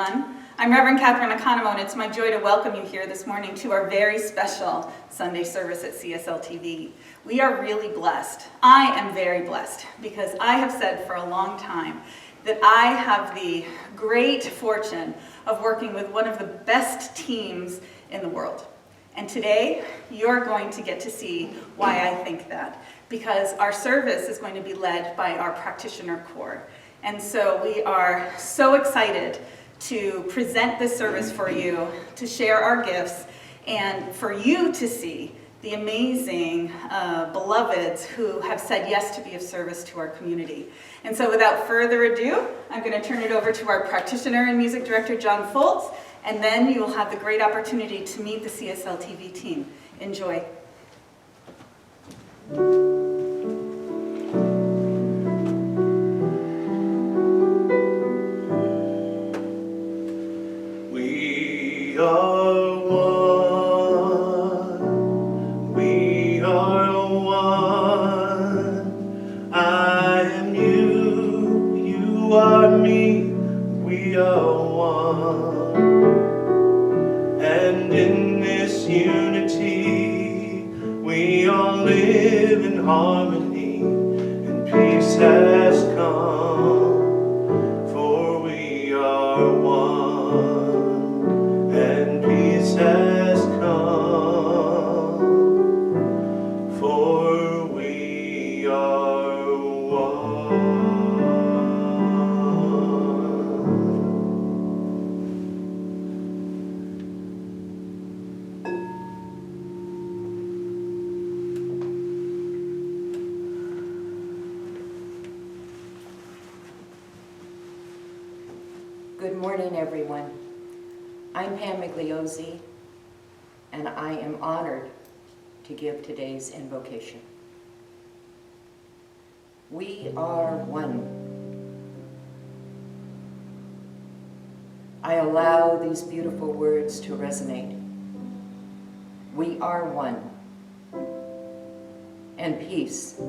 everyone. I'm Reverend Katherine, Economou, and it's my joy to welcome you here this morning to our very special Sunday service at CSLTV. We are really blessed. I am very blessed because I have said for a long time that I have the great fortune of working with one of the best teams in the world. And today, you're going to get to see why I think that, because our service is going to be led by our Practitioner Core. And so we are so excited to present this service for you, to share our gifts, and for you to see the amazing beloveds who have said yes to be of service to our community. And so without further ado, I'm going to turn it over to our practitioner and music director, John Foltz, and then you will have the great opportunity to meet the CSLTV team. Enjoy. We are one. We are one. I am you. You are me. We are one. And in this unity, we all live in harmony, and peace has come, for we are one, and peace has come, for we are one. Good morning, everyone. I'm Pam Migliozzi, and I am honored to give today's invocation. We are one. I allow these beautiful words to resonate. We are one, and peace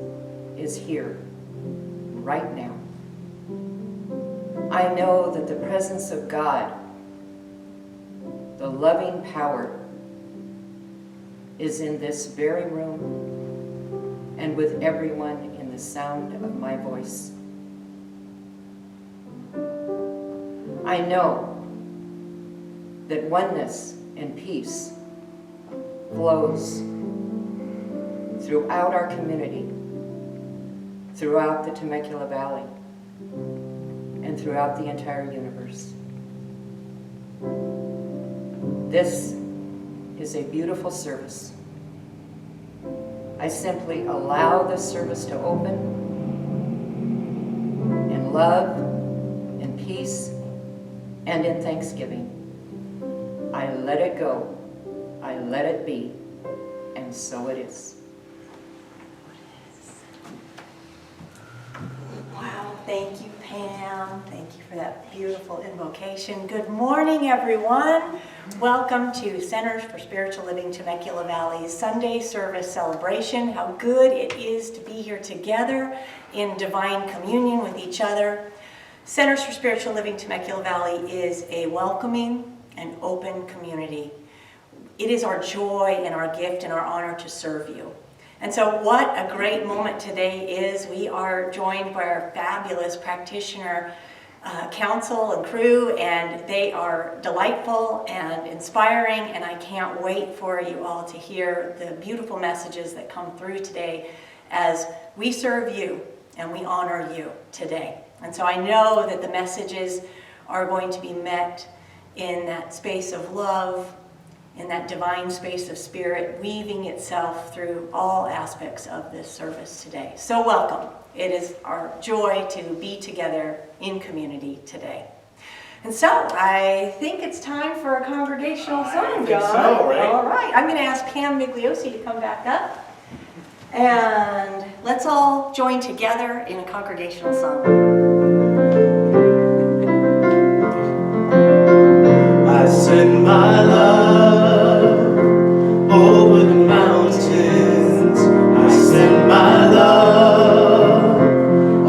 is here, right now. I know that the presence of God, the loving power, is in this very room and with everyone in the sound of my voice. I know that oneness and peace flows throughout our community, throughout the Temecula Valley, and throughout the entire universe. This is a beautiful service. I simply allow this service to open in love, in peace, and in thanksgiving. I let it go, I let it be, and so it is. Wow, thank you, Pam. Thank you for that beautiful invocation. Good morning, everyone. Welcome to Centers for Spiritual Living Temecula Valley's Sunday service celebration. How good it is to be here together in divine communion with each other. Centers for Spiritual Living Temecula Valley is a welcoming and open community. It is our joy and our gift and our honor to serve you. And so what a great moment today is. We are joined by our fabulous practitioner council and crew, and they are delightful and inspiring, and I can't wait for you all to hear the beautiful messages that come through today as we serve you and we honor you today. And so I know that the messages are going to be met in that space of love, in that divine space of spirit, weaving itself through all aspects of this service today. So welcome. It is our joy to be together in community today. And so I think it's time for a congregational song, John. So, right? All right. I'm going to ask Pam Migliozzi to come back up. And let's all join together in a congregational song. I send my love over the mountains. I send my love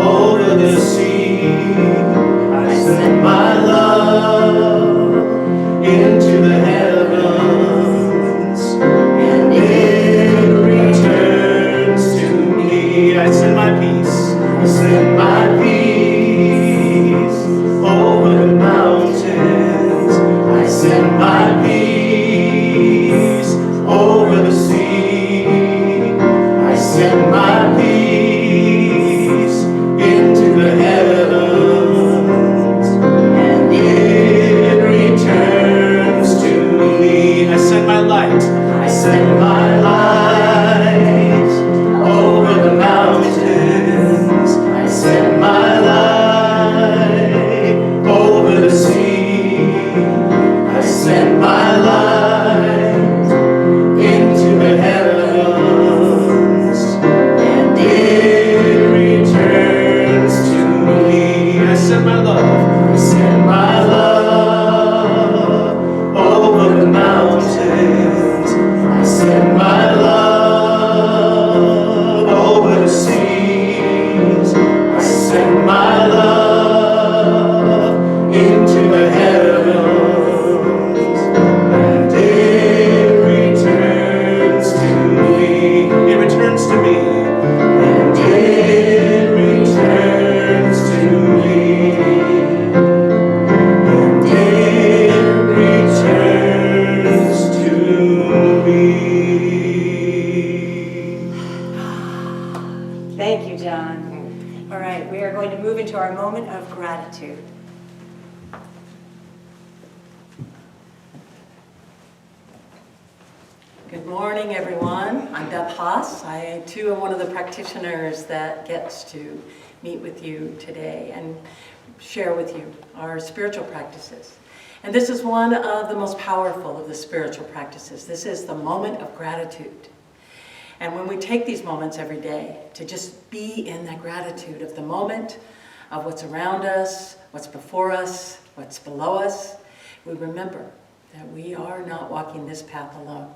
over the sea. I send my love Good morning, everyone. I'm Deb Haas. I, too, am one of the practitioners that gets to meet with you today and share with you our spiritual practices. And this is one of the most powerful of the spiritual practices. This is the moment of gratitude. And when we take these moments every day to just be in that gratitude of the moment, of what's around us, what's before us, what's below us, we remember that we are not walking this path alone.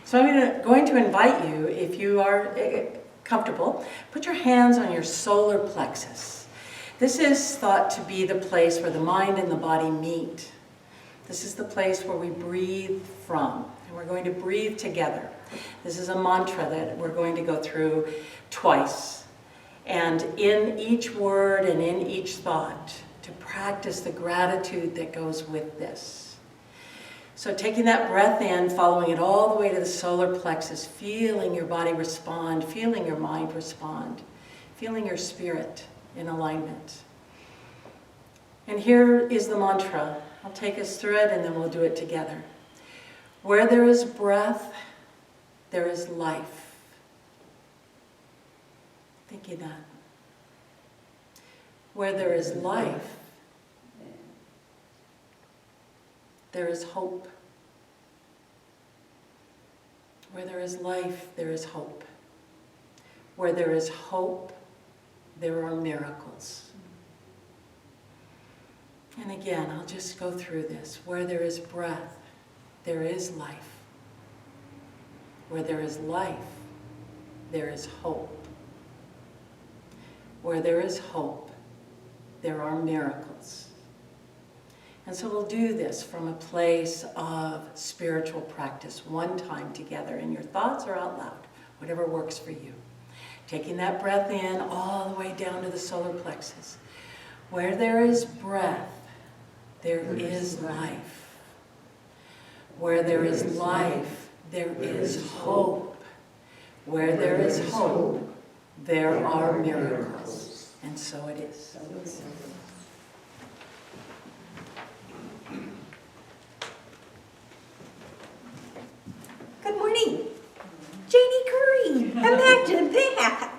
So I'm going to invite you, if you are comfortable, put your hands on your solar plexus. This is thought to be the place where the mind and the body meet. This is the place where we breathe from, and we're going to breathe together. This is a mantra that we're going to go through twice. And in each word and in each thought, to practice the gratitude that goes with this. So taking that breath in, following it all the way to the solar plexus, feeling your body respond, feeling your mind respond, feeling your spirit in alignment. And here is the mantra. I'll take us through it and then we'll do it together. Where there is breath, there is life. Thinking that. Where there is life, there is hope. Where there is life, there is hope. Where there is hope, there are miracles. And again, I'll just go through this. Where there is breath, there is life. Where there is life, there is hope. Where there is hope, there are miracles. And so we'll do this from a place of spiritual practice, one time together in your thoughts or out loud, whatever works for you. Taking that breath in all the way down to the solar plexus. Where there is breath, there is life. Where there is life, there is hope. Where there is hope, there are miracles. And so it is. Good morning. Janie Curry, imagine that.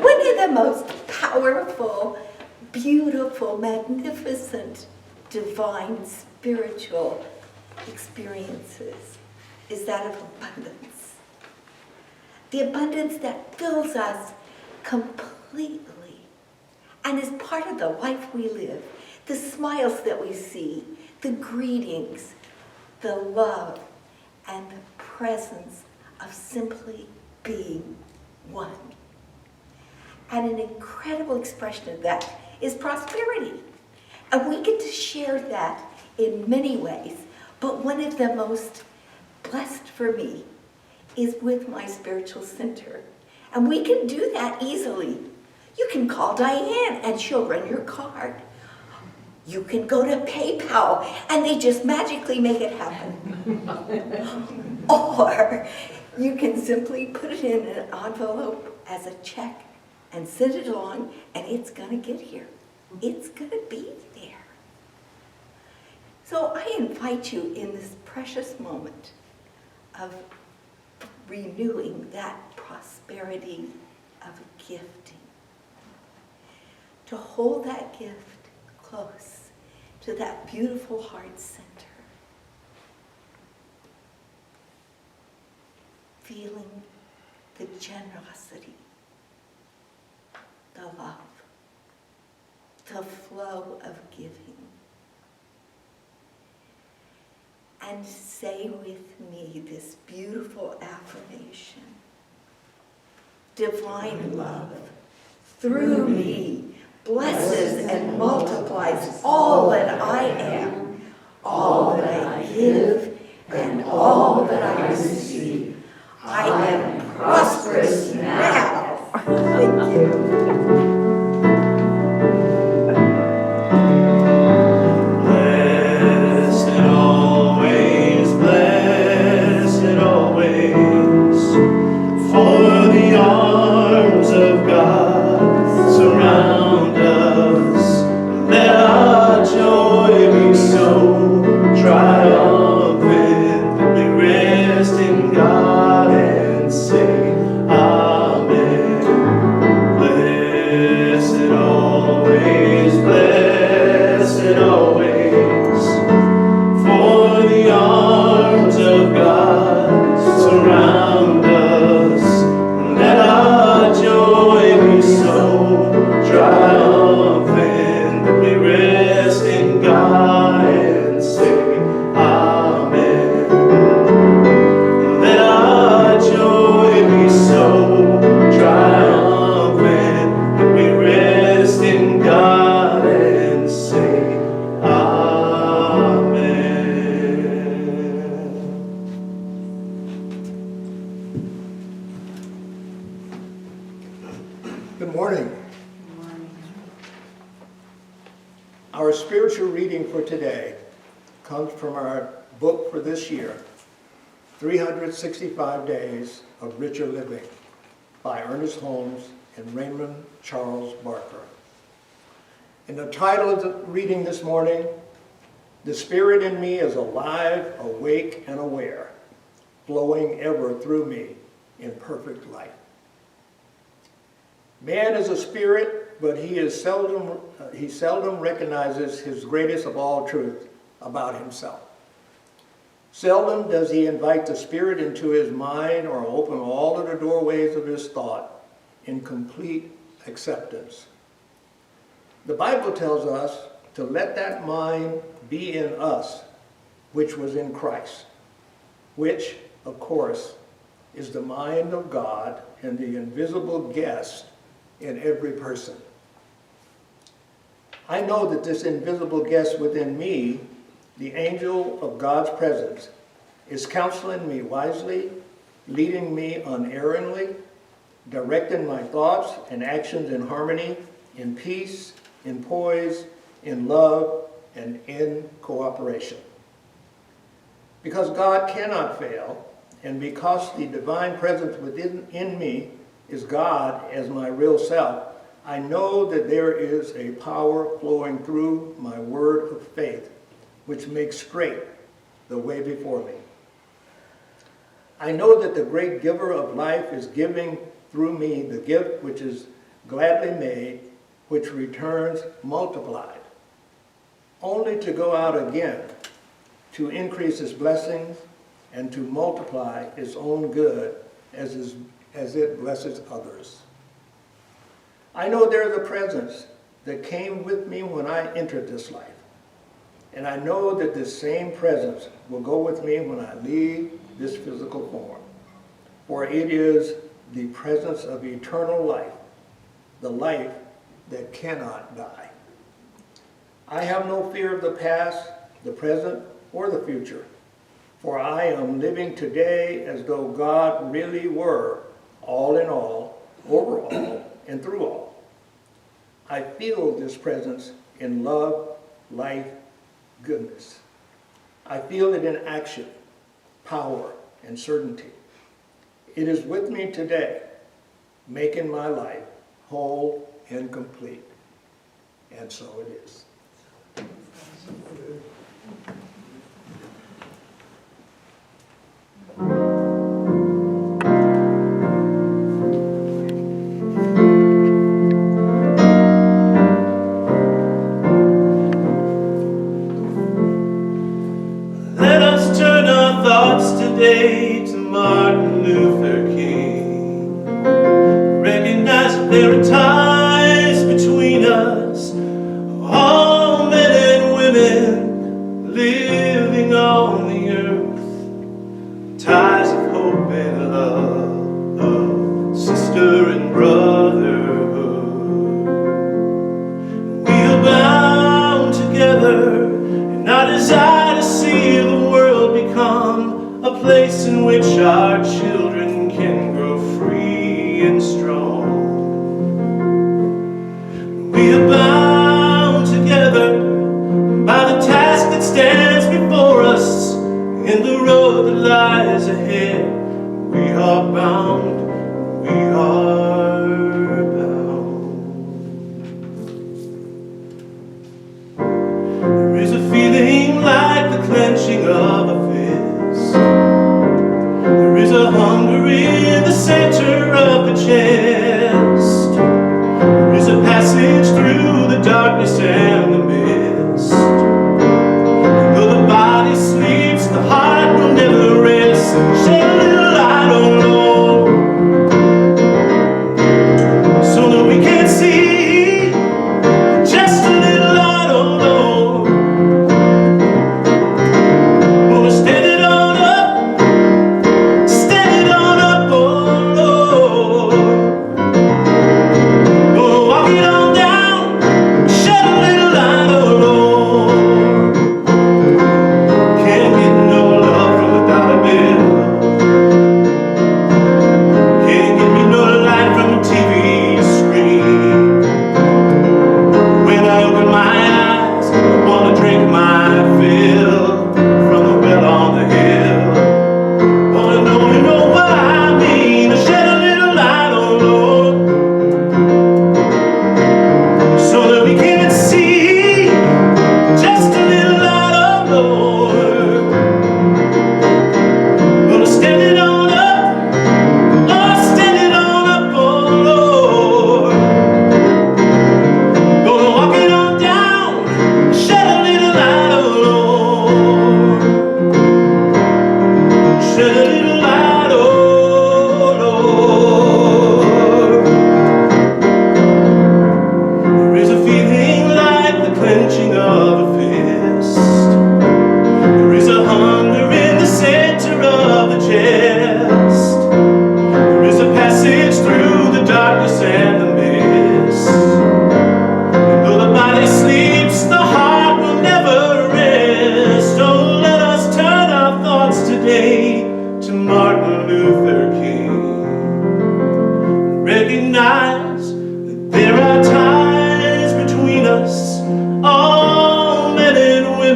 One of the most powerful, beautiful, magnificent, divine, spiritual experiences is that of abundance. The abundance that fills us completely and is part of the life we live, the smiles that we see, the greetings, the love, and the presence of simply being one. And an incredible expression of that is prosperity. And we get to share that in many ways, but one of the most blessed for me is with my spiritual center. And we can do that easily. You can call Diane and she'll run your card. You can go to PayPal and they just magically make it happen. Or you can simply put it in an envelope as a check and send it along and it's gonna get here. It's gonna be there. So I invite you in this precious moment of renewing that prosperity of gifting, to hold that gift close to that beautiful heart center, feeling the generosity, the love, the flow of giving. And say with me this beautiful affirmation. Divine love, through me, blesses and multiplies all that I am, all that I give, and all that I receive. I am prosperous now. Thank you. Surround us, let our joy be so reading for today comes from our book for this year, 365 Days of Richer Living by Ernest Holmes and Raymond Charles Barker. And the title of the reading this morning, "The Spirit in me is alive, awake, and aware, flowing ever through me in perfect life." Man is a spirit, but he seldom recognizes his greatest of all truth about himself. Seldom does he invite the Spirit into his mind or open all of the doorways of his thought in complete acceptance. The Bible tells us to let that mind be in us, which was in Christ, which, of course, is the mind of God and the invisible guest in every person. I know that this invisible guest within me, the angel of God's presence, is counseling me wisely, leading me unerringly, directing my thoughts and actions in harmony, in peace, in poise, in love, and in cooperation. Because God cannot fail, and because the divine presence within me is God as my real self, I know that there is a power flowing through my word of faith, which makes straight the way before me. I know that the great giver of life is giving through me the gift which is gladly made, which returns multiplied, only to go out again, to increase its blessings and to multiply its own good as it blesses others. I know there is a presence that came with me when I entered this life. And I know that this same presence will go with me when I leave this physical form. For it is the presence of eternal life, the life that cannot die. I have no fear of the past, the present, or the future. For I am living today as though God really were all in all, over all, and through all. I feel this presence in love, life, goodness. I feel it in action, power, and certainty. It is with me today, making my life whole and complete. And so it is. Let us turn our thoughts today to Martin Luther King. Recognize that there are ties between us, all men and women living on the earth. Ties of hope and love, of sister and brotherhood. We are bound together in our desire to see the world become a place in which our children can grow free and strong. We are bound together by the task that stands before us in the road that lies ahead. We are bound, we are bound. There is a feeling like the clenching of a fist. There is a hunger in the center of the chest. There is a passage through the darkness and the mist. And though the body sleeps, the heart will never rest. Shed a little light on low, so that we can see. Just a little light on low.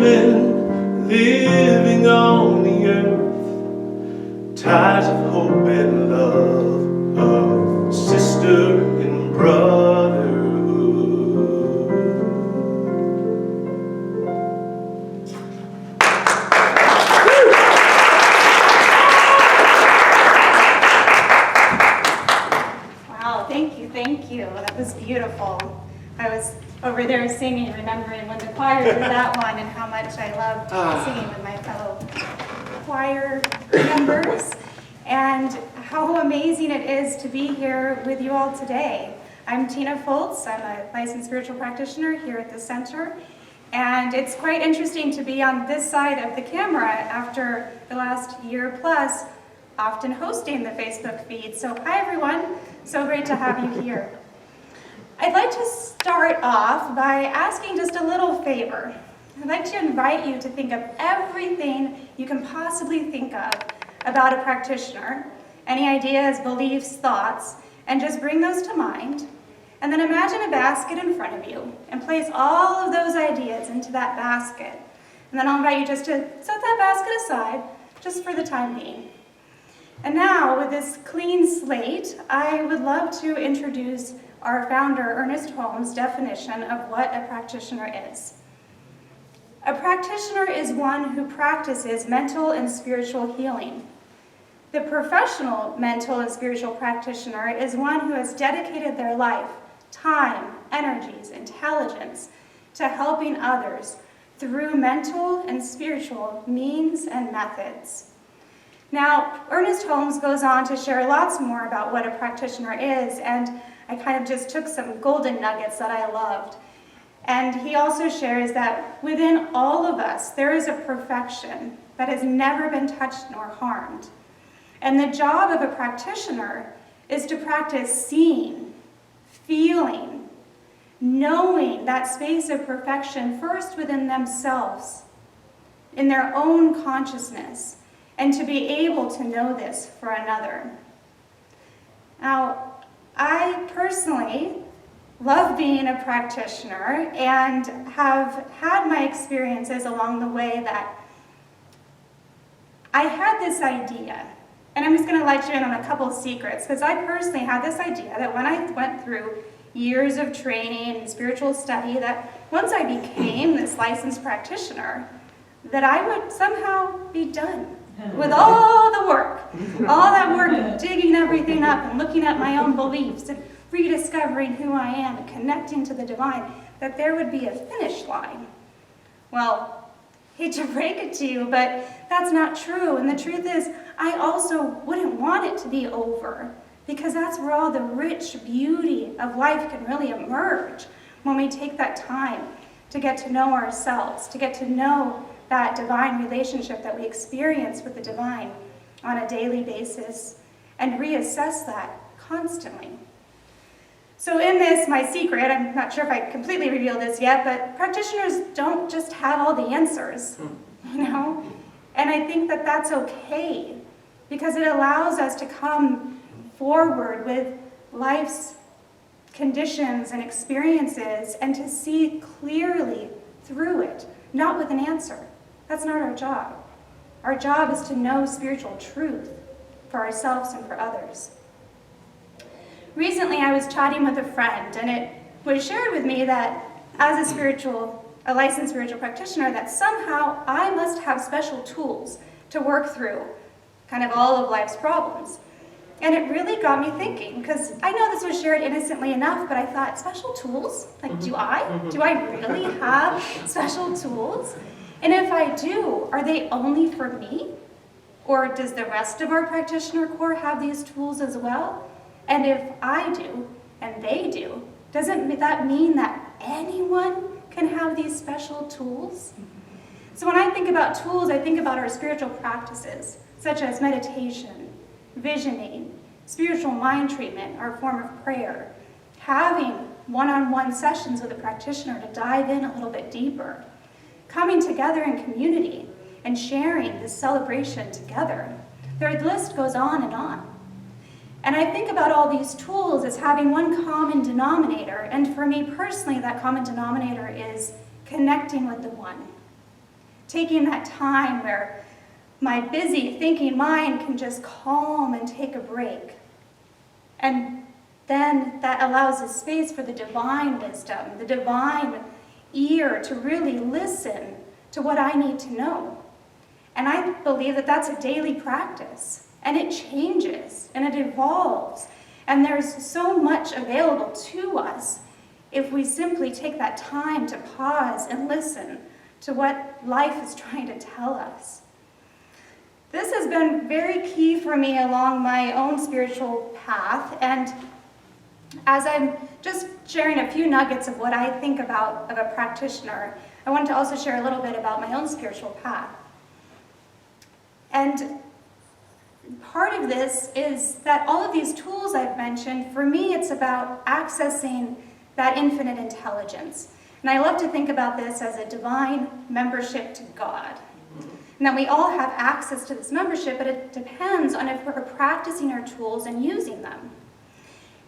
living on the earth. Ties of hope and love, of sister and brotherhood. Wow, thank you. That was beautiful. I was over there singing, remembering when the choir did that one and how much I loved singing with my fellow choir members, and how amazing it is to be here with you all today. I'm Tina Foltz. I'm a licensed spiritual practitioner here at the center, and it's quite interesting to be on this side of the camera after the last year plus often hosting the Facebook feed. So hi everyone, so great to have you here. I'd like to start off by asking just a little favor. I'd like to invite you to think of everything you can possibly think of about a practitioner, any ideas, beliefs, thoughts, and just bring those to mind. And then imagine a basket in front of you and place all of those ideas into that basket. And then I'll invite you just to set that basket aside just for the time being. And now, with this clean slate, I would love to introduce our founder, Ernest Holmes' definition of what a practitioner is. A practitioner is one who practices mental and spiritual healing. The professional mental and spiritual practitioner is one who has dedicated their life, time, energies, intelligence to helping others through mental and spiritual means and methods. Now, Ernest Holmes goes on to share lots more about what a practitioner is, and I kind of just took some golden nuggets that I loved. And he also shares that within all of us, there is a perfection that has never been touched nor harmed. And the job of a practitioner is to practice seeing, feeling, knowing that space of perfection first within themselves, in their own consciousness, and to be able to know this for another. Now, I personally love being a practitioner and have had my experiences along the way that I had this idea, and I'm just going to let you in on a couple of secrets, because I personally had this idea that when I went through years of training and spiritual study, that once I became this licensed practitioner, that I would somehow be done with all the work, all that work of digging everything up and looking at my own beliefs and rediscovering who I am and connecting to the divine, that there would be a finish line. Well, hate to break it to you, but that's not true. And the truth is, I also wouldn't want it to be over, because that's where all the rich beauty of life can really emerge, when we take that time to get to know ourselves, to get to know that divine relationship that we experience with the divine on a daily basis, and reassess that constantly. So in this, my secret, I'm not sure if I completely revealed this yet, but practitioners don't just have all the answers, you know? And I think that that's okay, because it allows us to come forward with life's conditions and experiences and to see clearly through it, not with an answer. That's not our job. Our job is to know spiritual truth for ourselves and for others. Recently, I was chatting with a friend, and it was shared with me that as a licensed spiritual practitioner, that somehow I must have special tools to work through kind of all of life's problems. And it really got me thinking, because I know this was shared innocently enough, but I thought, special tools? Like, do I? Do I really have special tools? And if I do, are they only for me? Or does the rest of our Practitioner Core have these tools as well? And if I do, and they do, doesn't that mean that anyone can have these special tools? So when I think about tools, I think about our spiritual practices, such as meditation, visioning, spiritual mind treatment, our form of prayer, having one-on-one sessions with a practitioner to dive in a little bit deeper, coming together in community and sharing this celebration together. The list goes on and on. And I think about all these tools as having one common denominator, and for me personally, that common denominator is connecting with the one. taking that time where my busy thinking mind can just calm and take a break. And then that allows a space for the divine wisdom, the divine ear to really listen to what I need to know. And I believe that that's a daily practice, and it changes and it evolves. And there's so much available to us if we simply take that time to pause and listen to what life is trying to tell us. This has been very key for me along my own spiritual path, and as I'm just sharing a few nuggets of what I think about of a practitioner, I wanted to also share a little bit about my own spiritual path. And part of this is that all of these tools I've mentioned, for me, it's about accessing that infinite intelligence. And I love to think about this as a divine membership to God. And that we all have access to this membership, but it depends on if we're practicing our tools and using them.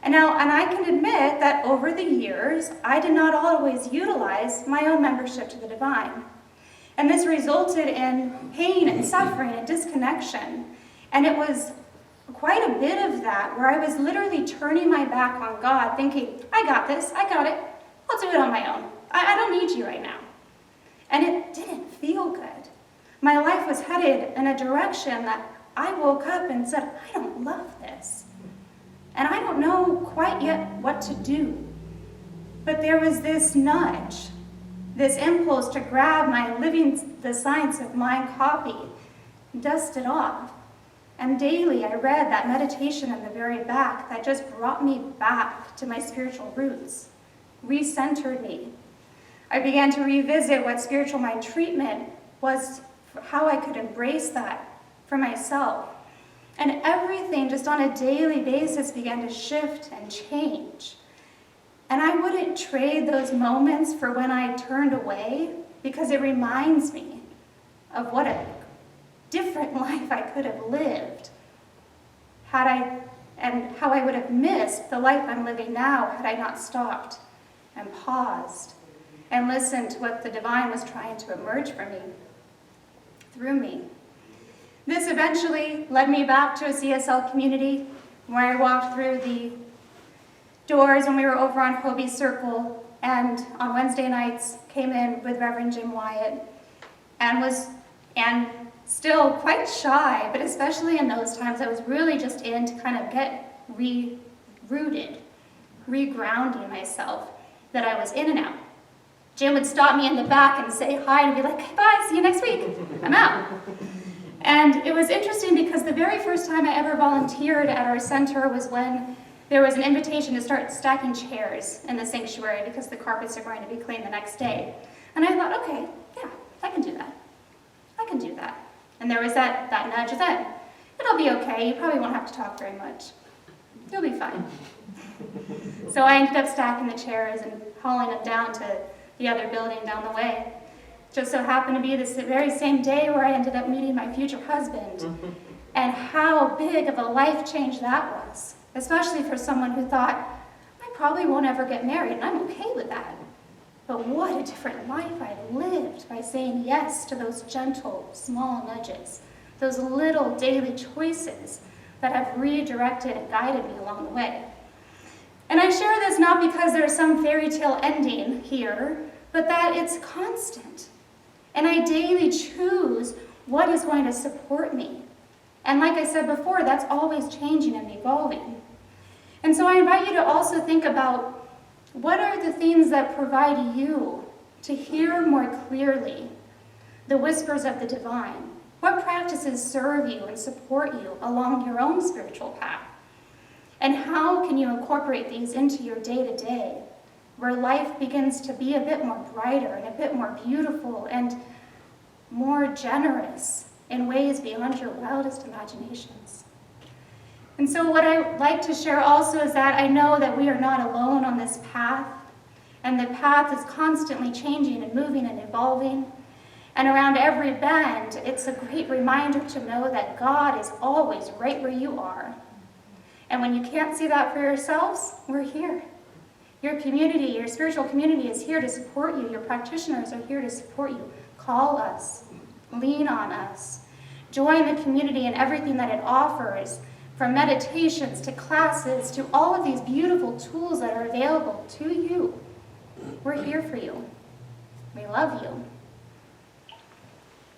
And I can admit that over the years, I did not always utilize my own membership to the divine. And this resulted in pain and suffering and disconnection. And it was quite a bit of that, where I was literally turning my back on God, thinking, I got this, I got it, I'll do it on my own. I don't need you right now. And it didn't feel good. My life was headed in a direction that I woke up and said, I don't love this. And I don't know quite yet what to do. But there was this nudge, this impulse to grab my Living the Science of Mind copy, dust it off. And daily I read that meditation in the very back that just brought me back to my spiritual roots, recentered me. I began to revisit what spiritual mind treatment was, how I could embrace that for myself. And everything just on a daily basis began to shift and change. And I wouldn't trade those moments for when I turned away, because it reminds me of what a different life I could have lived and how I would have missed the life I'm living now had I not stopped and paused and listened to what the divine was trying to emerge from me, through me. This eventually led me back to a CSL community where I walked through the doors when we were over on Hobie Circle, and on Wednesday nights came in with Reverend Jim Wyatt and still quite shy, but especially in those times I was really just in to kind of get re-rooted, re-grounding myself that I was in and out. Jim would stop me in the back and say hi and be like, hey, bye, see you next week, I'm out. And it was interesting because the very first time I ever volunteered at our center was when there was an invitation to start stacking chairs in the sanctuary because the carpets are going to be cleaned the next day. And I thought, okay, yeah, I can do that. I can do that. And there was that nudge of that. It'll be okay, you probably won't have to talk very much. You'll be fine. So I ended up stacking the chairs and hauling them down to the other building down the way. Just so happened to be this very same day where I ended up meeting my future husband. And how big of a life change that was, especially for someone who thought, I probably won't ever get married, and I'm okay with that. But what a different life I've lived by saying yes to those gentle, small nudges, those little daily choices that have redirected and guided me along the way. And I share this not because there's some fairy tale ending here, but that it's constant. And I daily choose what is going to support me. And like I said before, that's always changing and evolving. And so I invite you to also think about, what are the things that provide you to hear more clearly the whispers of the divine? What practices serve you and support you along your own spiritual path? And how can you incorporate these into your day-to-day, where life begins to be a bit more brighter and a bit more beautiful and more generous in ways beyond your wildest imaginations? And so what I would like to share also is that I know that we are not alone on this path, and the path is constantly changing and moving and evolving. And around every bend, it's a great reminder to know that God is always right where you are. And when you can't see that for yourselves, we're here. Your community, your spiritual community is here to support you. Your practitioners are here to support you. Call us. Lean on us. Join the community in everything that it offers, from meditations to classes to all of these beautiful tools that are available to you. We're here for you. We love you.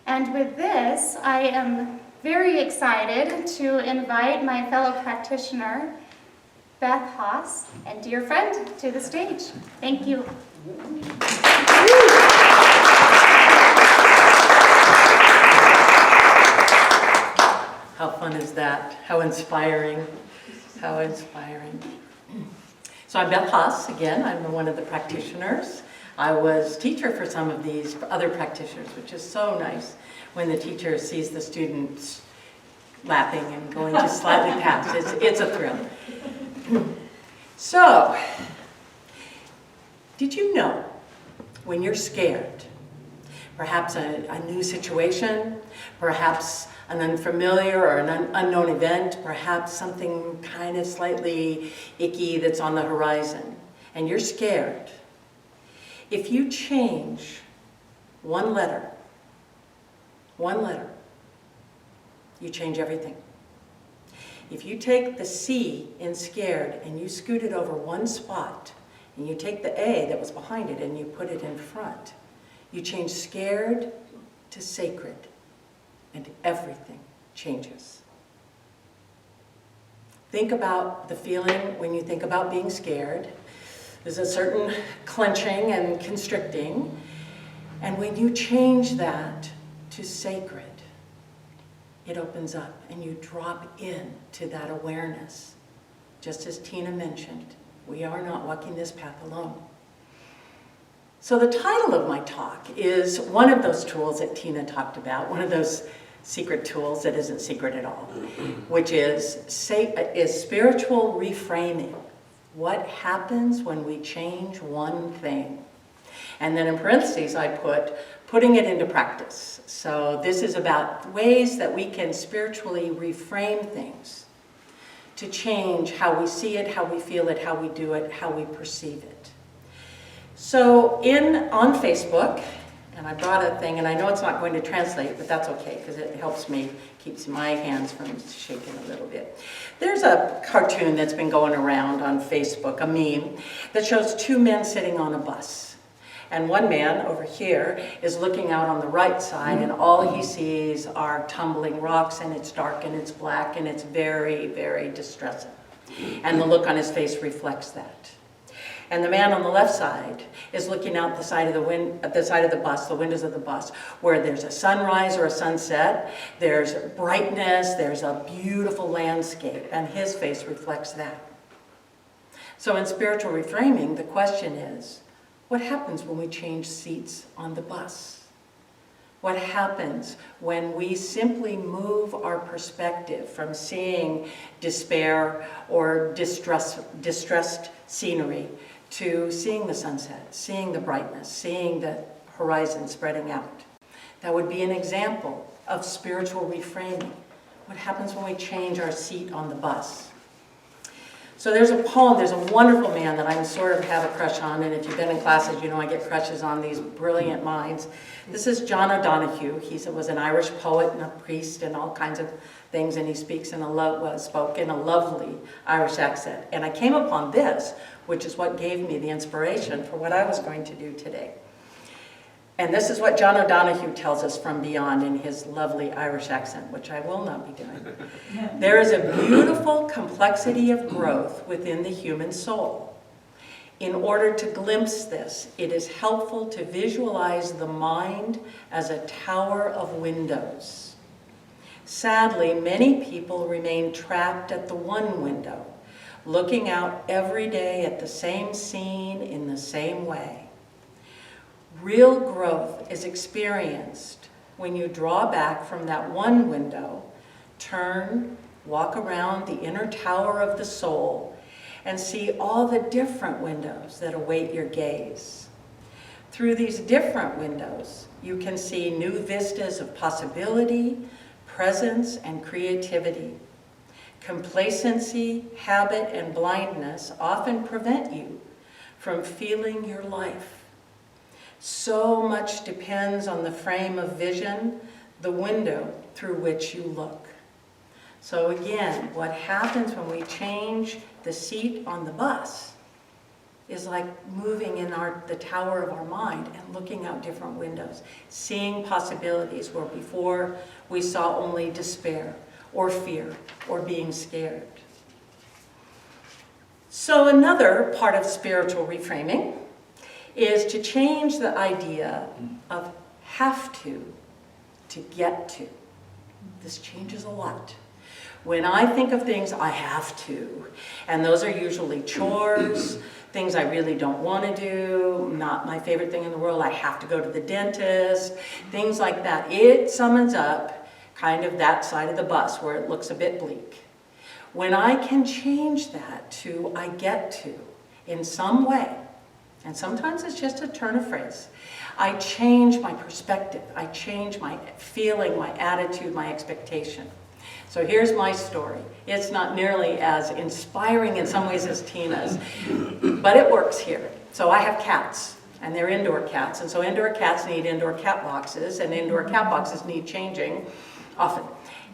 And with this, I am very excited to invite my fellow practitioner, Beth Haas, and dear friend, to the stage. Thank you. How fun is that? How inspiring. How inspiring. So I'm Beth Haas again. I'm one of the practitioners. I was teacher for some of these other practitioners, which is so nice when the teacher sees the students laughing and going just slightly past. It's a thrill. So, did you know when you're scared, perhaps a new situation, perhaps an unfamiliar or an unknown event, perhaps something kind of slightly icky that's on the horizon, and you're scared, if you change one letter, you change everything. If you take the C in scared and you scoot it over one spot, and you take the A that was behind it and you put it in front, you change scared to sacred, and everything changes. Think about the feeling when you think about being scared. There's a certain clenching and constricting, and when you change that to sacred, it opens up and you drop into that awareness. Just as Tina mentioned, we are not walking this path alone. So the title of my talk is one of those tools that Tina talked about, one of those secret tools that isn't secret at all, which is spiritual reframing. What happens when we change one thing? And then in parentheses I put, putting it into practice. So this is about ways that we can spiritually reframe things to change how we see it, how we feel it, how we do it, how we perceive it. So on Facebook, and I brought a thing, and I know it's not going to translate, but that's okay, because it helps me, keeps my hands from shaking a little bit. There's a cartoon that's been going around on Facebook, a meme, that shows two men sitting on a bus. And one man over here is looking out on the right side, and all he sees are tumbling rocks, and it's dark, and it's black, and it's very, very distressing. And the look on his face reflects that. And the man on the left side is looking out the side of the bus, the windows of the bus, where there's a sunrise or a sunset, there's brightness, there's a beautiful landscape, and his face reflects that. So in spiritual reframing, the question is, what happens when we change seats on the bus? What happens when we simply move our perspective from seeing despair or distressed scenery to seeing the sunset, seeing the brightness, seeing the horizon spreading out? That would be an example of spiritual reframing. What happens when we change our seat on the bus? So there's a poem, there's a wonderful man that I sort of have a crush on, and if you've been in classes, you know I get crushes on these brilliant minds. This is John O'Donohue. He was an Irish poet and a priest and all kinds of things, and he spoke in a lovely Irish accent. And I came upon this, which is what gave me the inspiration for what I was going to do today. And this is what John O'Donohue tells us from beyond in his lovely Irish accent, which I will not be doing. There is a beautiful complexity of growth within the human soul. In order to glimpse this, it is helpful to visualize the mind as a tower of windows. Sadly, many people remain trapped at the one window, looking out every day at the same scene in the same way. Real growth is experienced when you draw back from that one window, turn, walk around the inner tower of the soul, and see all the different windows that await your gaze. Through these different windows, you can see new vistas of possibility, presence, and creativity. Complacency, habit, and blindness often prevent you from feeling your life. So much depends on the frame of vision the window through which you look. So again, what happens when we change the seat on the bus is like moving in the tower of our mind and looking out different windows, seeing possibilities where before we saw only despair or fear or being scared. So another part of spiritual reframing is to change the idea of have to get to. This changes a lot. When I think of things I have to, and those are usually chores, things I really don't want to do, not my favorite thing in the world, I have to go to the dentist, things like that. It summons up kind of that side of the bus where it looks a bit bleak. When I can change that to I get to in some way, and sometimes it's just a turn of phrase, I change my perspective, I change my feeling, my attitude, my expectation. So here's my story. It's not nearly as inspiring in some ways as Tina's, but it works here. So I have cats, and they're indoor cats, and so indoor cats need indoor cat boxes, and indoor cat boxes need changing often.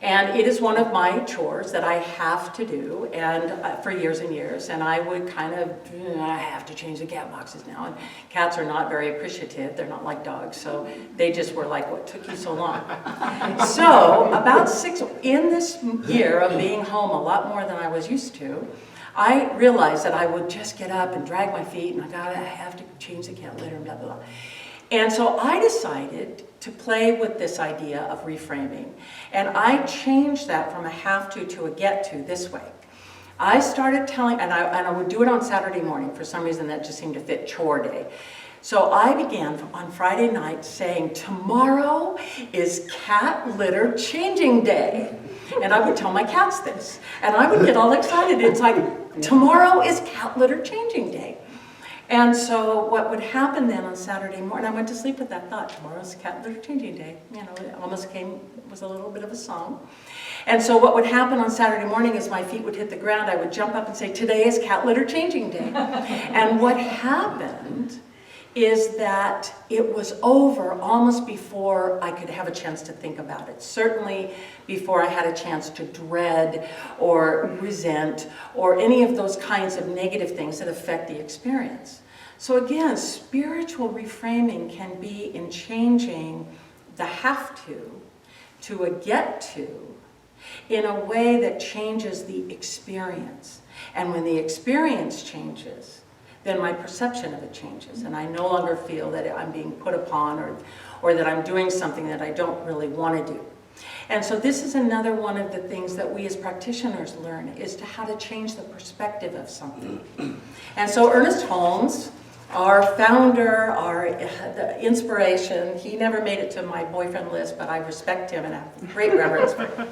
And it is one of my chores that I have to do, and for years and years, and I would kind of, I have to change the cat boxes now, and cats are not very appreciative, they're not like dogs, so they just were like, what took you so long? So about in this year of being home a lot more than I was used to, I realized that I would just get up and drag my feet, and I have to change the cat litter, and blah, blah, blah. And so I decided to play with this idea of reframing. And I changed that from a have to a get to this way. I started telling, and I would do it on Saturday morning. For some reason that just seemed to fit chore day. So I began on Friday night saying, tomorrow is cat litter changing day. And I would tell my cats this. And I would get all excited. It's like, tomorrow is cat litter changing day. And so what would happen then on Saturday morning, I went to sleep with that thought, tomorrow's cat litter changing day. You know, it almost was a little bit of a song. And so what would happen on Saturday morning is my feet would hit the ground, I would jump up and say, today is cat litter changing day. And what happened is that it was over almost before I could have a chance to think about it. Certainly before I had a chance to dread or resent or any of those kinds of negative things that affect the experience. So again, spiritual reframing can be in changing the have to a get to in a way that changes the experience. And when the experience changes, then my perception of it changes, and I no longer feel that I'm being put upon or that I'm doing something that I don't really want to do. And so this is another one of the things that we as practitioners learn, is to how to change the perspective of something. And so Ernest Holmes, our founder, the inspiration, he never made it to my boyfriend list, but I respect him and have great reverence for him.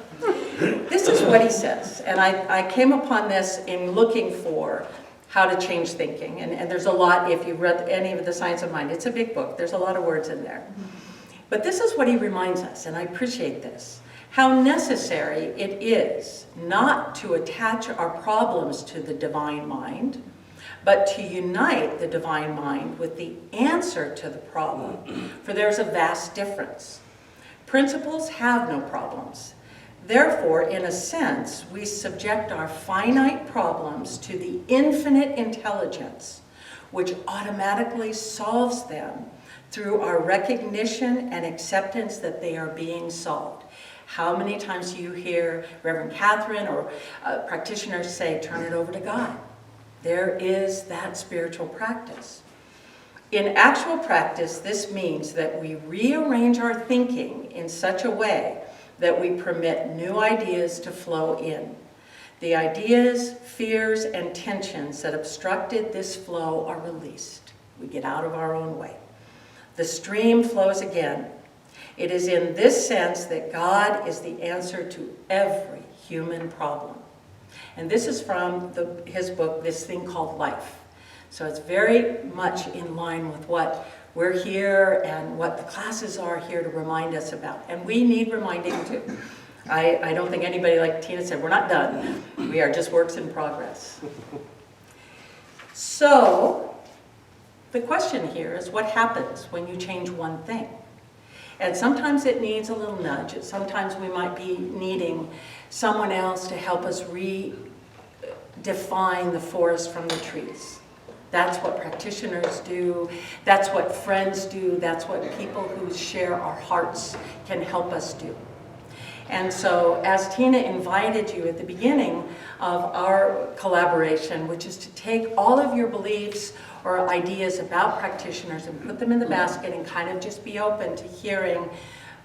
This is what he says, and I came upon this in looking for how to change thinking. And there's a lot, if you've read any of The Science of Mind, it's a big book. There's a lot of words in there. But this is what he reminds us, and I appreciate this, how necessary it is not to attach our problems to the divine mind, but to unite the divine mind with the answer to the problem. For there's a vast difference. Principles have no problems. Therefore, in a sense, we subject our finite problems to the infinite intelligence, which automatically solves them through our recognition and acceptance that they are being solved. How many times do you hear Reverend Katherine or practitioners say, turn it over to God? There is that spiritual practice. In actual practice, this means that we rearrange our thinking in such a way that we permit new ideas to flow in. The ideas, fears, and tensions that obstructed this flow are released. We get out of our own way. The stream flows again. It is in this sense that God is the answer to every human problem. And this is from his book, This Thing Called Life. So it's very much in line with what we're here and what the classes are here to remind us about. And we need reminding too. I don't think anybody, like Tina said, we're not done. We are just works in progress. So the question here is, what happens when you change one thing? And sometimes it needs a little nudge. Sometimes we might be needing someone else to help us redefine the forest from the trees. That's what practitioners do. That's what friends do. That's what people who share our hearts can help us do. And so as Tina invited you at the beginning of our collaboration, which is to take all of your beliefs or ideas about practitioners and put them in the basket and kind of just be open to hearing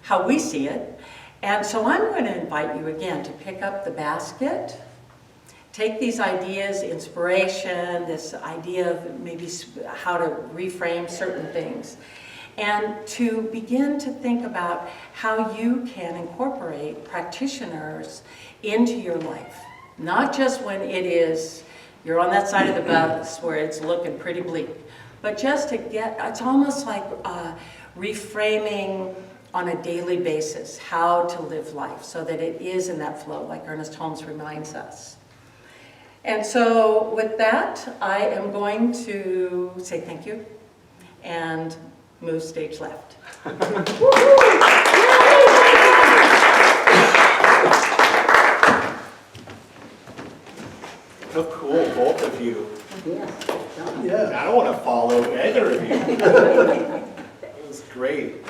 how we see it. And so I'm going to invite you again to pick up the basket, take these ideas, inspiration, this idea of maybe how to reframe certain things, and to begin to think about how you can incorporate practitioners into your life. Not just when it is, you're on that side of the bus where it's looking pretty bleak, but just to get, it's almost like reframing on a daily basis how to live life so that it is in that flow, like Ernest Holmes reminds us. And so with that, I am going to say thank you and move stage left. So cool, both of you. Yes. Yeah, I don't want to follow either of you. It was great.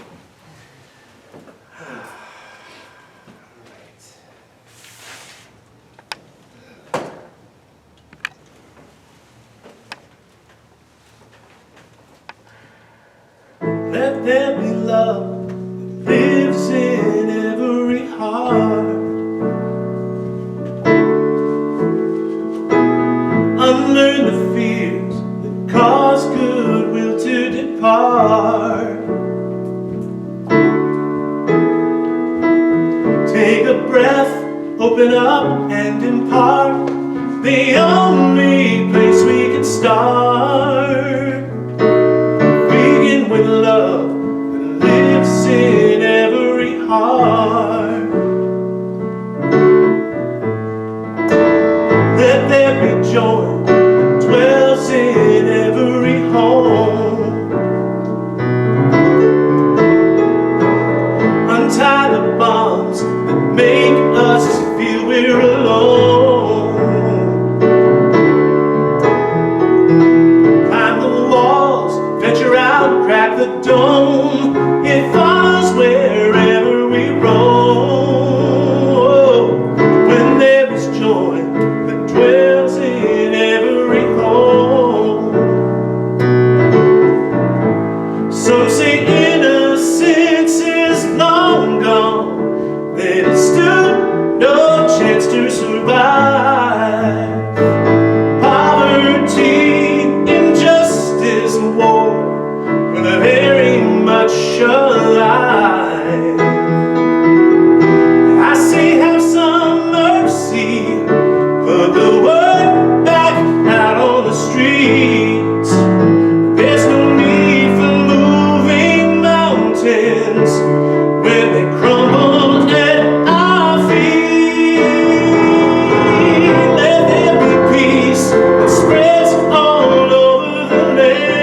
Let there be love that lives in every heart. Unlearn the fears that cause goodwill to depart. Take a breath, open up and impart. The only place we can start. Begin with love that lives in every heart. Let there be joy that dwells in every home. Untie the bonds that make us feel we're alone. Climb the walls, venture out, crack the dome. It follows wherever we roam. When there is joy that dwells in every home. Some say innocence is long gone, there's still no chance to survive. Poverty, injustice, and war, well, they're very much alive. I say have some mercy, put the word back out on the streets. There's no need for moving mountains when they crumble at our feet. Let there be peace that spreads all over the land.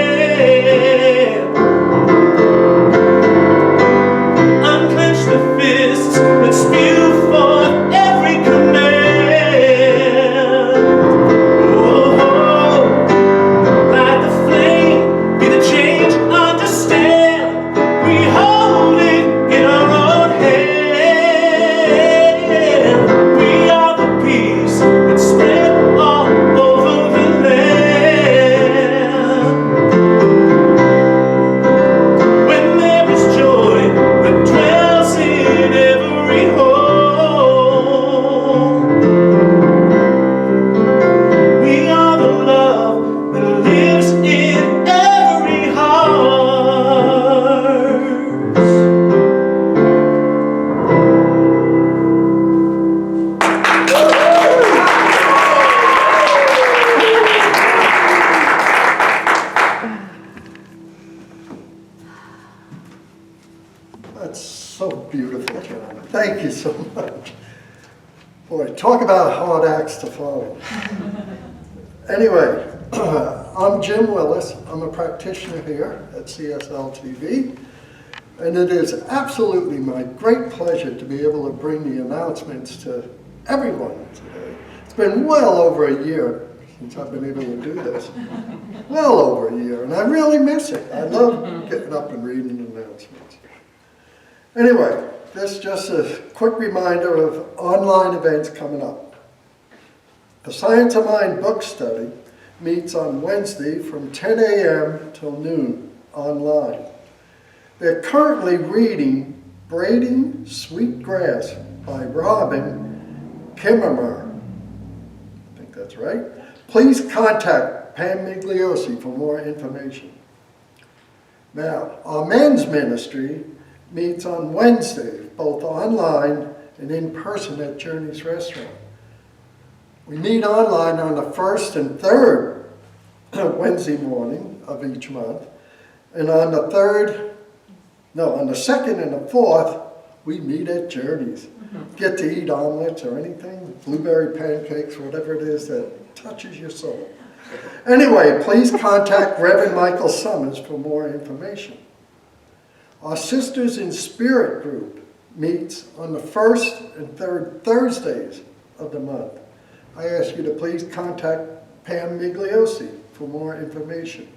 Unclench the fists that spew forth every command. Oh, light the flame, be the change, understand. We hold it in our own hand. We are the peace that spread all over the land. When there is joy that dwells in every home. We are the love that lives in every heart. That's so beautiful, John. Thank you so much. Boy, talk about hard acts to follow. Anyway, I'm Jim Willis. I'm a practitioner here at CSLTV. And it is absolutely my great pleasure to be able to bring the announcements to everyone today. It's been well over a year since I've been able to do this. Well over a year, and I really miss it. I love getting up and reading announcements. Anyway, this is just a quick reminder of online events coming up. The Science of Mind book study meets on Wednesday from 10 a.m. till noon online. They're currently reading Braiding Sweet Grass by Robin Kimmerer. I think that's right. Please contact Pam Migliosi for more information. Now, our men's ministry meets on Wednesday, both online and in person at Journey's Restaurant. We meet online on the first and third Wednesday morning of each month, and on the second and the fourth, we meet at Journey's. Get to eat omelets or anything, blueberry pancakes, whatever it is that touches your soul. Anyway, please contact Reverend Michael Summers for more information. Our Sisters in Spirit group meets on the first and third Thursdays of the month. I ask you to please contact Pam Migliosi for more information.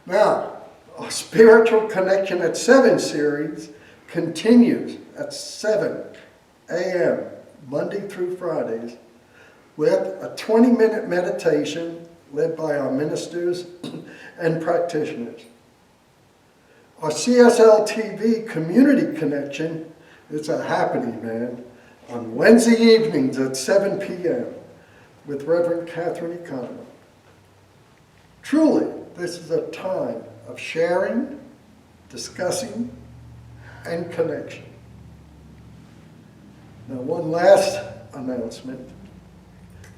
Now, our Spiritual Connection at 7 series continues at 7 a.m. Monday through Fridays with a 20-minute meditation led by our ministers and practitioners. Our CSLTV Community Connection is a happening, man, on Wednesday evenings at 7 p.m. with Reverend Katherine Economou. Truly, this is a time of sharing, discussing, and connection. Now, one last announcement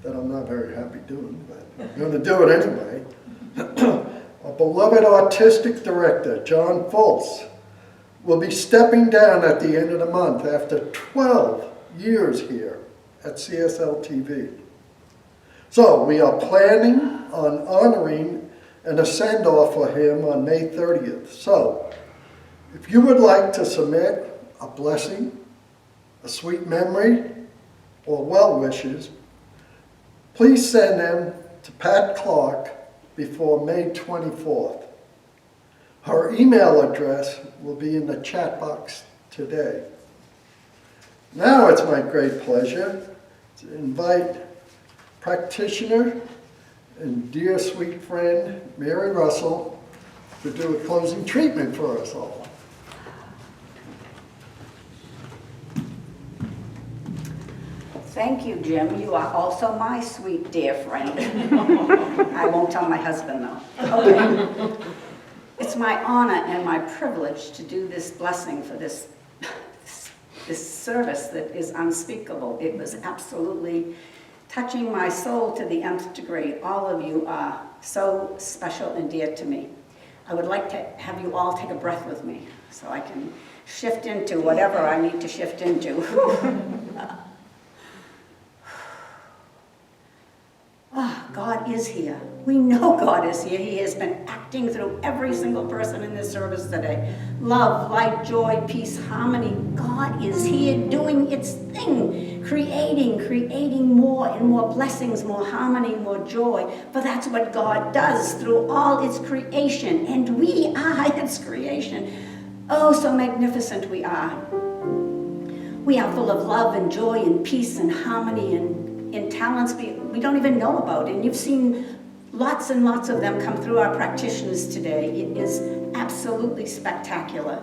that I'm not very happy doing, but I'm going to do it anyway. Our beloved artistic director, John Foltz, will be stepping down at the end of the month after 12 years here at CSLTV. So we are planning on honoring and a send-off for him on May 30th. So if you would like to submit a blessing, a sweet memory, or well wishes, please send them to Pat Clark before May 24th. Her email address will be in the chat box today. Now it's my great pleasure to invite practitioner and dear sweet friend Mary Russell to do a closing treatment for us all. Thank you, Jim. You are also my sweet, dear friend. I won't tell my husband, though. Okay. It's my honor and my privilege to do this blessing for this service that is unspeakable. It was absolutely touching my soul to the nth degree. All of you are so special and dear to me. I would like to have you all take a breath with me so I can shift into whatever I need to shift into. God is here. We know God is here. He has been acting through every single person in this service today. Love, light, joy, peace, harmony. God is here doing its thing, creating more and more blessings, more harmony, more joy. For that's what God does through all its creation, and we are its creation. Oh, so magnificent we are. We are full of love and joy and peace and harmony and talents we don't even know about. And you've seen lots and lots of them come through our practitioners today. It is absolutely spectacular.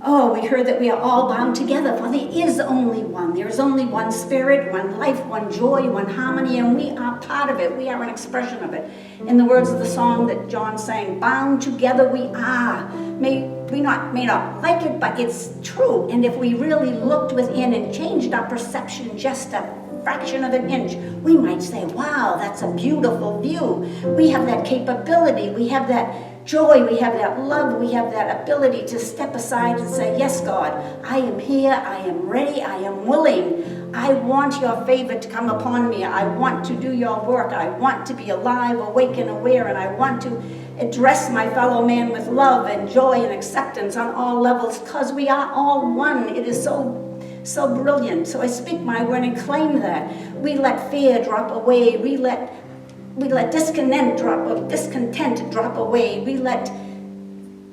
Oh, we heard that we are all bound together, for there is only one. There is only one spirit, one life, one joy, one harmony, and we are part of it. We are an expression of it. In the words of the song that John sang, bound together we are. May not like it, but it's true. And if we really looked within and changed our perception just a fraction of an inch, we might say, wow, that's a beautiful view. We have that capability. We have that joy. We have that love. We have that ability to step aside and say, yes, God, I am here. I am ready. I am willing. I want your favor to come upon me. I want to do your work. I want to be alive, awake, and aware, and I want to address my fellow man with love and joy and acceptance on all levels, because we are all one. It is so brilliant. So I speak my word and claim that. We let fear drop away. We let discontent drop away. We let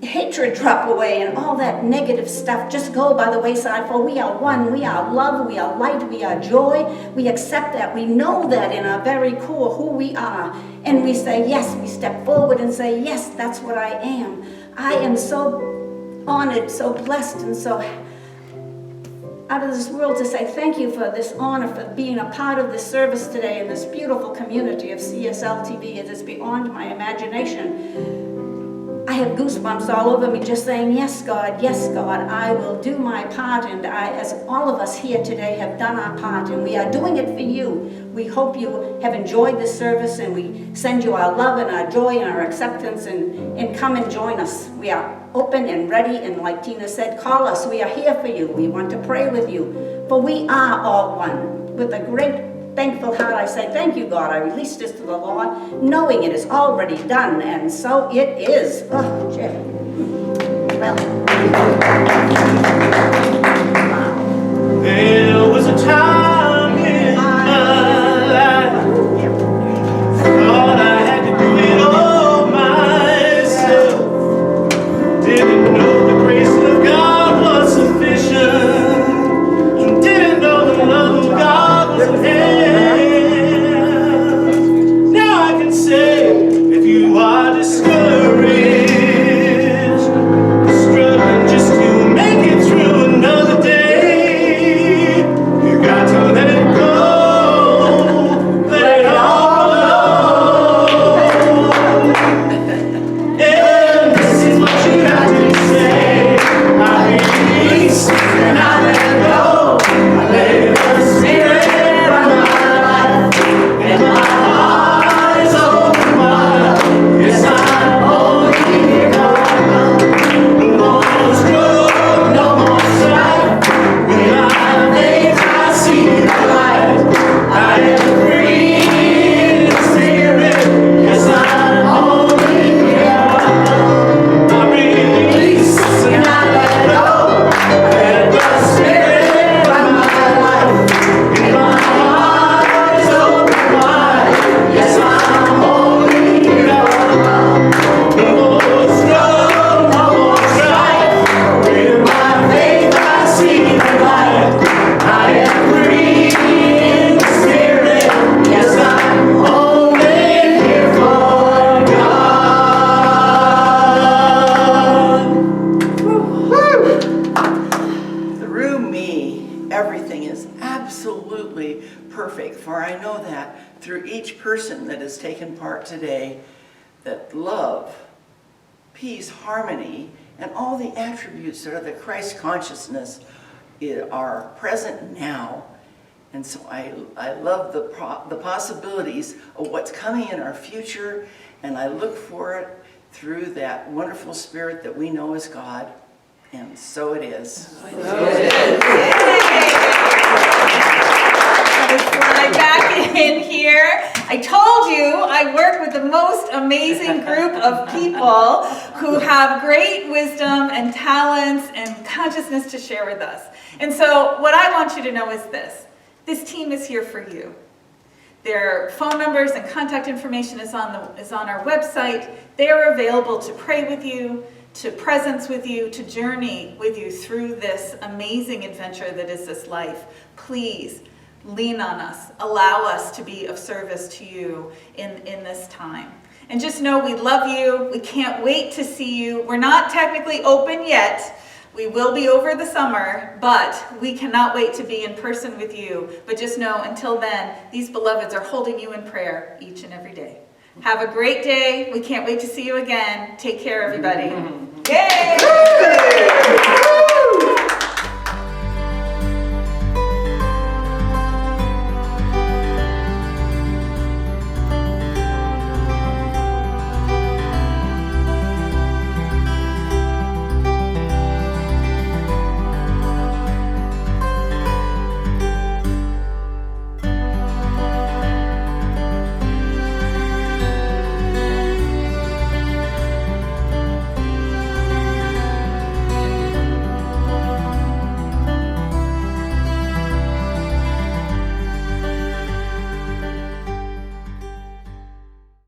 hatred drop away, and all that negative stuff just go by the wayside, for we are one. We are love, we are light, we are joy. We accept that. We know that in our very core who we are. And we say yes. We step forward and say, yes, that's what I am. I am so honored, so blessed, and so out of this world to say thank you for this honor, for being a part of this service today in this beautiful community of CSLTV. It is beyond my imagination. I have goosebumps all over me just saying, yes, God, I will do my part. And as all of us here today have done our part, and we are doing it for you. We hope you have enjoyed this service, and we send you our love and our joy and our acceptance, and come and join us. We are open and ready, and like Tina said, call us. We are here for you. We want to pray with you, for we are all one. With a great thankful heart, I say, thank you, God. I release this to the Lord, knowing it is already done, and so it is. Oh, Jay. Well. Wow. There was a time in my life, thought I had to do it all myself. Didn't know the grace of God was sufficient. Didn't know the love of God was at hand. Now I can say, if you are discouraged, struggling just to make it through another day, you got to let it go, let it all go. And this is what you got to say: I release and I let go. I let the Spirit run my life, and my heart is open wide. Yes, I'm only God. No more struggle, no more strife. With my faith I see the light. I am free in the Spirit. Yes, I'm only God. I release and I let go. I let the Spirit run my life, and my heart is open wide. Yes, I'm only God. No more struggle, no more strife. With my faith I see the light. I am free in the Spirit. Yes, I'm only here for God. Through me, everything is absolutely perfect, for I know that through each person that has taken part today, that love, peace, harmony, and all the attributes that are the Christ consciousness are present now. And so I love the possibilities of what's coming in our future, and I look for it through that wonderful Spirit that we know as God. And so it is. Slide back in here. I told you I work with the most amazing group of people who have great wisdom and talents and consciousness to share with us. And so what I want you to know is this. This team is here for you. Their phone numbers and contact information is on our website. They are available to pray with you, to presence with you, to journey with you through this amazing adventure that is this life. Please lean on us. Allow us to be of service to you in this time. And just know we love you. We can't wait to see you. We're not technically open yet. We will be over the summer, but we cannot wait to be in person with you. But just know, until then, these beloveds are holding you in prayer each and every day. Have a great day. We can't wait to see you again. Take care, everybody. Yay!